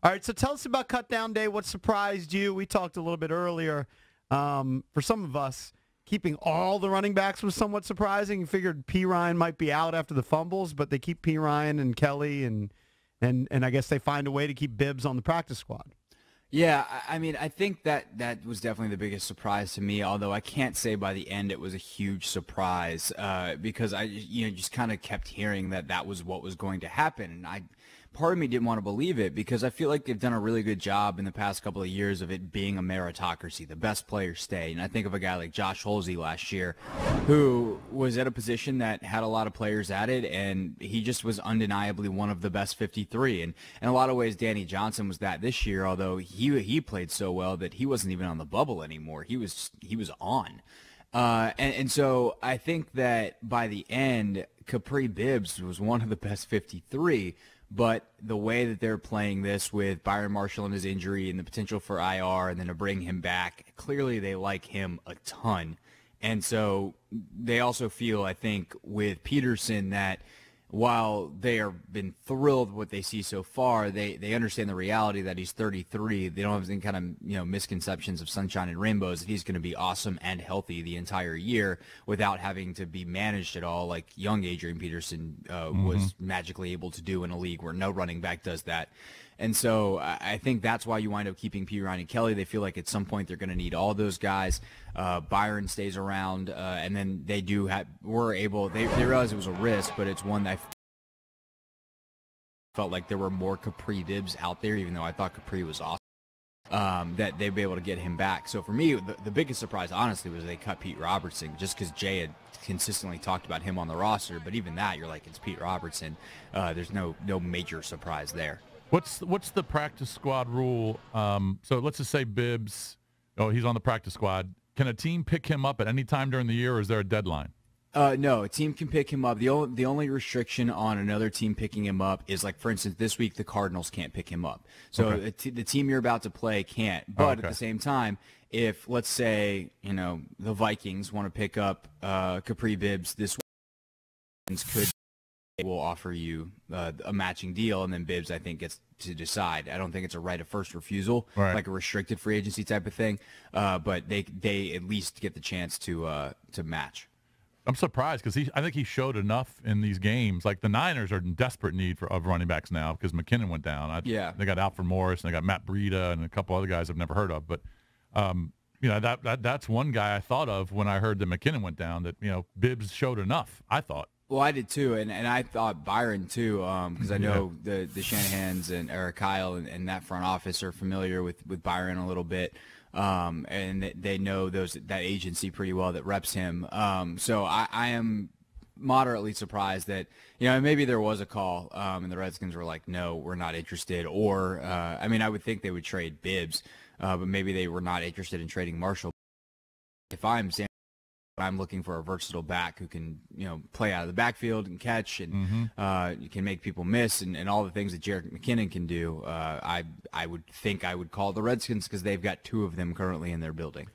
All right, so tell us about Cutdown Day. What surprised you? We talked a little bit earlier. For some of us, keeping all the running backs was somewhat surprising. You figured P. Ryan might be out after the fumbles, but they keep P. Ryan and Kelly, and I guess they find a way to keep Bibbs on the practice squad. Yeah, I mean, I think that was definitely the biggest surprise to me, although I can't say by the end it was a huge surprise because I just kind of kept hearing that was what was going to happen. And part of me didn't want to believe it because I feel like they've done a really good job in the past couple of years of it being a meritocracy. The best players stay. And I think of a guy like Josh Holsey last year who was at a position that had a lot of players at it, and he just was undeniably one of the best 53. And in a lot of ways, Danny Johnson was that this year, although he played so well that he wasn't even on the bubble anymore. He was on. And so I think that by the end, Kapri Bibbs was one of the best 53. But the way that they're playing this with Byron Marshall and his injury and the potential for IR and then to bring him back, clearly they like him a ton. And so they also feel, I think, with Peterson that while they have been thrilled with what they see so far, they understand the reality that he's 33. They don't have any kind of misconceptions of sunshine and rainbows, that he's going to be awesome and healthy the entire year without having to be managed at all like young Adrian Peterson was magically able to do in a league where no running back does that. And so I think that's why you wind up keeping P. Ryan and Kelly. They feel like at some point they're going to need all those guys. Byron stays around, and then they realize it was a risk, but it's one that I felt like there were more Kapri Bibbs out there, even though I thought Kapri was awesome, that they'd be able to get him back. So for me, the biggest surprise, honestly, was they cut Pete Robertson, just because Jay had consistently talked about him on the roster. But even that, you're like, it's Pete Robertson. There's no major surprise there. What's the practice squad rule? So let's just say Bibbs, he's on the practice squad. Can a team pick him up at any time during the year, or is there a deadline? No, a team can pick him up. The only restriction on another team picking him up is, like, for instance, this week the Cardinals can't pick him up. So the team you're about to play can't. But at the same time, if, let's say, the Vikings want to pick up Kapri Bibbs this week, will offer you a matching deal, and then Bibbs, I think, gets to decide. I don't think it's a right of first refusal, like a restricted free agency type of thing, but they at least get the chance to match. I'm surprised because I think he showed enough in these games. Like, the Niners are in desperate need of running backs now because McKinnon went down. They got Alfred Morris, and they got Matt Breida and a couple other guys I've never heard of. But that's one guy I thought of when I heard that McKinnon went down, that Bibbs showed enough, I thought. Well, I did too, and I thought Byron too, because I know the Shanahans and Eric Kyle and that front office are familiar with Byron a little bit, and they know that agency pretty well that reps him. So I am moderately surprised that maybe there was a call, and the Redskins were like, no, we're not interested, or I would think they would trade Bibbs, but maybe they were not interested in trading Marshall. If I'm looking for a versatile back who can, play out of the backfield and catch and you can make people miss and all the things that Jerick McKinnon can do. I would think I would call the Redskins because they've got two of them currently in their building.